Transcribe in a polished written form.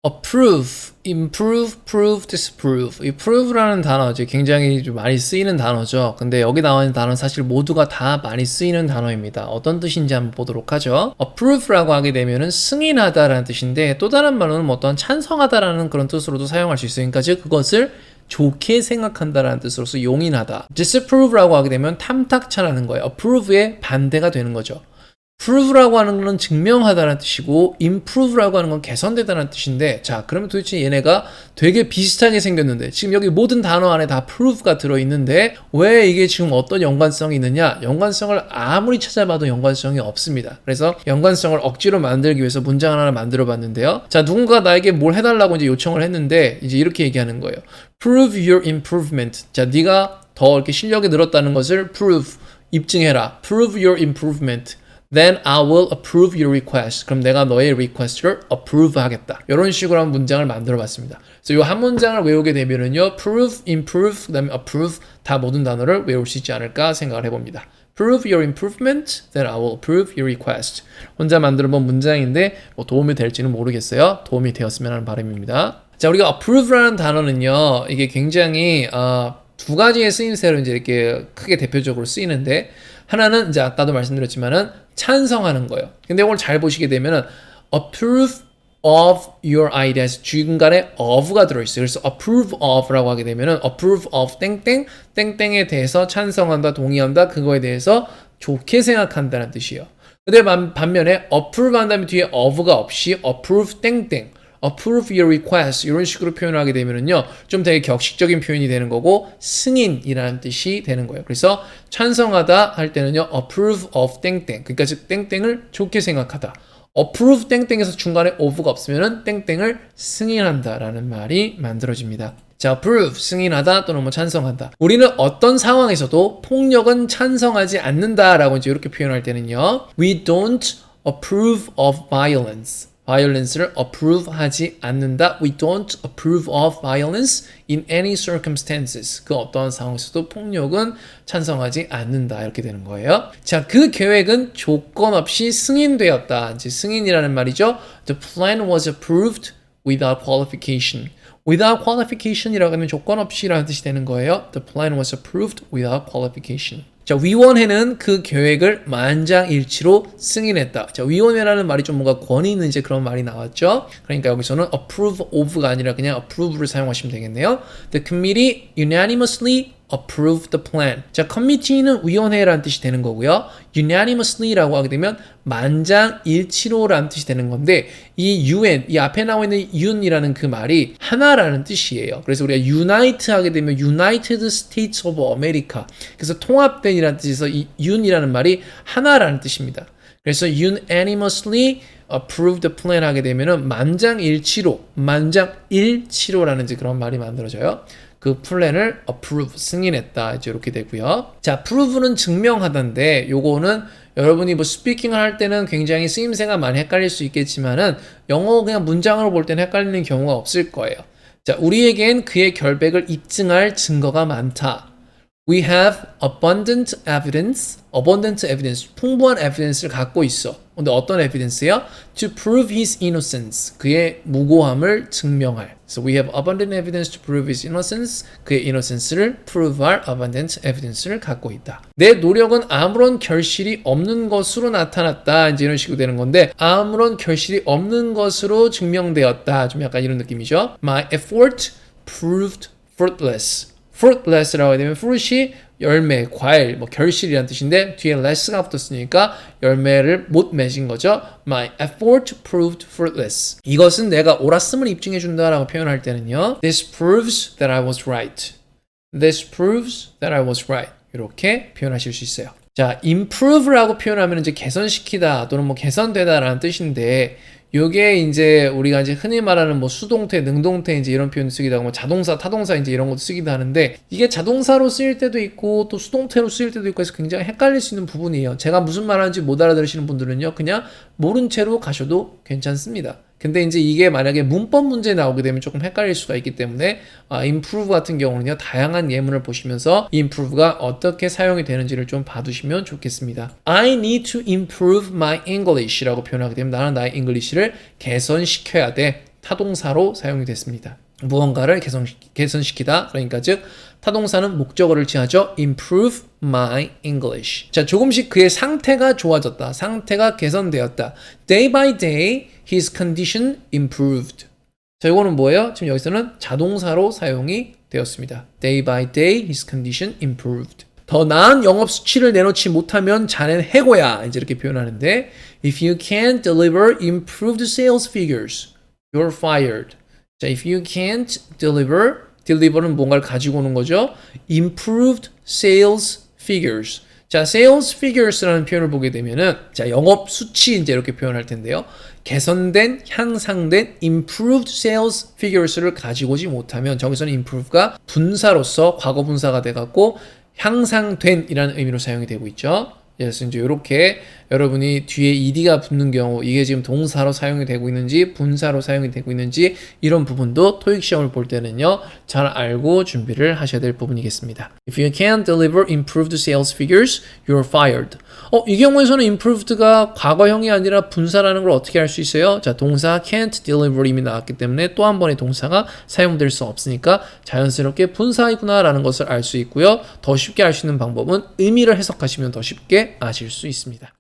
approve, improve, prove, disapprove. 이 prove라는 단어 이제 굉장히 좀 많이 쓰이는 단어죠. 근데 여기 나와 있는 단어는 사실 모두가 다 많이 쓰이는 단어입니다. 어떤 뜻인지 한번 보도록 하죠. approve라고 하게 되면은 승인하다라는 뜻인데 또 다른 말로는 뭐 어떤 찬성하다라는 그런 뜻으로도 사용할 수 있으니까 즉 그것을 좋게 생각한다라는 뜻으로서 용인하다. disapprove라고 하게 되면 탐탁찮다는 거예요. approve의 반대가 되는 거죠. prove라고 하는 건 증명하다는 뜻이고 improve라고 하는 건 개선되다는 뜻인데 자 그러면 도대체 얘네가 되게 비슷하게 생겼는데 지금 여기 모든 단어 안에 다 prove가 들어있는데 왜 이게 지금 어떤 연관성이 있느냐 연관성을 아무리 찾아봐도 연관성이 없습니다. 그래서 연관성을 억지로 만들기 위해서 문장 하나를 만들어 봤는데요. 자 누군가 나에게 뭘 해달라고 이제 요청을 했는데 이제 이렇게 얘기하는 거예요. prove your improvement. 자 네가 더 이렇게 실력이 늘었다는 것을 prove 입증해라. prove your improvement. Then I will approve your request. 그럼 내가 너의 request를 approve 하겠다. 이런 식으로 한 문장을 만들어 봤습니다. 그래서 이 한 문장을 외우게 되면은요, prove, improve, 그다음에 approve 다 모든 단어를 외울 수 있지 않을까 생각을 해봅니다. Prove your improvement, then I will approve your request. 혼자 만들어 본 문장인데 뭐 도움이 될지는 모르겠어요. 도움이 되었으면 하는 바람입니다. 자, 우리가 approve라는 단어는요, 이게 굉장히 두 가지의 쓰임새로 이제 이렇게 크게 대표적으로 쓰이는데 하나는 이제 아까도 말씀드렸지만은 찬성하는 거예요. 근데 이걸 잘 보시게 되면은 approve of your ideas 중간에 of가 들어있어요. 그래서 approve of라고 하게 되면은 approve of 땡땡 땡땡에 대해서 찬성한다, 동의한다, 그거에 대해서 좋게 생각한다는 뜻이에요. 근데 반면에 approve 한 다음에 뒤에 of가 없이 approve 땡땡 approve your request 이런 식으로 표현을 하게 되면은요 좀 되게 격식적인 표현이 되는 거고 승인이라는 뜻이 되는 거예요. 그래서 찬성하다 할 때는요 approve of 땡땡 그러니까 즉 땡땡을 좋게 생각하다. approve 땡땡에서 중간에 of가 없으면은 땡땡을 승인한다라는 말이 만들어집니다. 자, approve 승인하다 또는 뭐 찬성한다. 우리는 어떤 상황에서도 폭력은 찬성하지 않는다라고 이제 이렇게 표현할 때는요 we don't approve of violence. violence를 approve 하지 않는다. We don't approve of violence in any circumstances. 그 어떠한 상황에서도 폭력은 찬성하지 않는다. 이렇게 되는 거예요. 자, 그 계획은 조건 없이 승인되었다. 이제 승인이라는 말이죠. The plan was approved without qualification. without qualification이라고 하면 조건 없이라는 뜻이 되는 거예요. The plan was approved without qualification. 자, 위원회는 그 계획을 만장일치로 승인했다. 자, 위원회라는 말이 좀 뭔가 권위 있는 이제 그런 말이 나왔죠. 그러니까 여기서는 approve of가 아니라 그냥 approve를 사용하시면 되겠네요. The committee unanimously approved the plan. 자, committee는 위원회라는 뜻이 되는 거고요. unanimously라고 하게 되면 만장일치로라는 뜻이 되는 건데 이 UN, 이 앞에 나와 있는 un이라는 그 말이 하나라는 뜻이에요. 그래서 우리가 unite 하게 되면 United States of America. 그래서 통합된이라는 뜻에서 이 un이라는 말이 하나라는 뜻입니다. 그래서 unanimously approved the plan 하게 되면은 만장일치로라는 이제 그런 말이 만들어져요. 그 플랜을 approve, 승인했다. 이제 이렇게 되고요. 자, prove는 증명하다인데 요거는 여러분이 뭐 스피킹을 할 때는 굉장히 쓰임새가 많이 헷갈릴 수 있겠지만은 영어 그냥 문장으로 볼 때는 헷갈리는 경우가 없을 거예요. 자, 우리에겐 그의 결백을 입증할 증거가 많다. We have abundant evidence, 풍부한 evidence를 갖고 있어. 근데 어떤 evidence요? To prove his innocence, 그의 무고함을 증명할. So we have abundant evidence to prove his innocence, 그의 innocence를 prove할 abundant evidence를 갖고 있다. 내 노력은 아무런 결실이 없는 것으로 나타났다. 이제 이런 식으로 되는 건데 아무런 결실이 없는 것으로 증명되었다. 좀 약간 이런 느낌이죠. My effort proved fruitless. fruitless라고 하게 되면 fruit이 열매, 과일, 뭐 결실이라는 뜻인데 뒤에 less가 붙었으니까 열매를 못 맺은 거죠. My effort proved fruitless. 이것은 내가 옳았음을 입증해 준다라고 표현할 때는요. This proves that I was right. This proves that I was right. 이렇게 표현하실 수 있어요. 자, improve라고 표현하면 이제 개선시키다 또는 뭐 개선되다라는 뜻인데 요게 이제 우리가 이제 흔히 말하는 뭐 수동태, 능동태 이제 이런 표현 쓰기도 하고 뭐 자동사, 타동사 이제 이런 것도 쓰기도 하는데 이게 자동사로 쓰일 때도 있고 또 수동태로 쓰일 때도 있고 해서 굉장히 헷갈릴 수 있는 부분이에요. 제가 무슨 말하는지 못 알아들으시는 분들은요 그냥 모른 채로 가셔도 괜찮습니다. 근데 이제 이게 만약에 문법 문제 나오게 되면 조금 헷갈릴 수가 있기 때문에 improve 같은 경우는요 다양한 예문을 보시면서 improve가 어떻게 사용이 되는지를 좀 봐두시면 좋겠습니다. I need to improve my English라고 표현하게 되면 나는 나의 English를 개선시켜야 돼. 타동사로 사용이 됐습니다. 무언가를 개선시키다. 그러니까 즉 타동사는 목적어를 취하죠. improve my English. 자, 조금씩 그의 상태가 좋아졌다. 상태가 개선되었다. Day by day his condition improved. 자, 이거는 뭐예요? 지금 여기서는 자동사로 사용이 되었습니다. Day by day his condition improved. 더 나은 영업 수치를 내놓지 못하면 자넨 해고야. 이제 이렇게 표현하는데 if you can't deliver improved sales figures, you're fired. 자, if you can't deliver는 뭔가를 가지고 오는 거죠. improved sales figures. 자, sales figures라는 표현을 보게 되면은 자, 영업 수치 이제 이렇게 표현할 텐데요. 개선된, 향상된 improved sales figures를 가지고 오지 못하면 저기서는 improve가 분사로서 과거 분사가 돼 갖고 향상된이라는 의미로 사용이 되고 있죠. 그래서 이제 이렇게 여러분이 뒤에 ed가 붙는 경우 이게 지금 동사로 사용이 되고 있는지 분사로 사용이 되고 있는지 이런 부분도 토익 시험을 볼 때는요 잘 알고 준비를 하셔야 될 부분이겠습니다. If you can't deliver improved sales figures, you're fired. 이 경우에서는 improved가 과거형이 아니라 분사라는 걸 어떻게 알 수 있어요? 자, 동사 can't deliver 이미 나왔기 때문에 또 한 번의 동사가 사용될 수 없으니까 자연스럽게 분사이구나 라는 것을 알 수 있고요. 더 쉽게 알 수 있는 방법은 의미를 해석하시면 더 쉽게 아실 수 있습니다.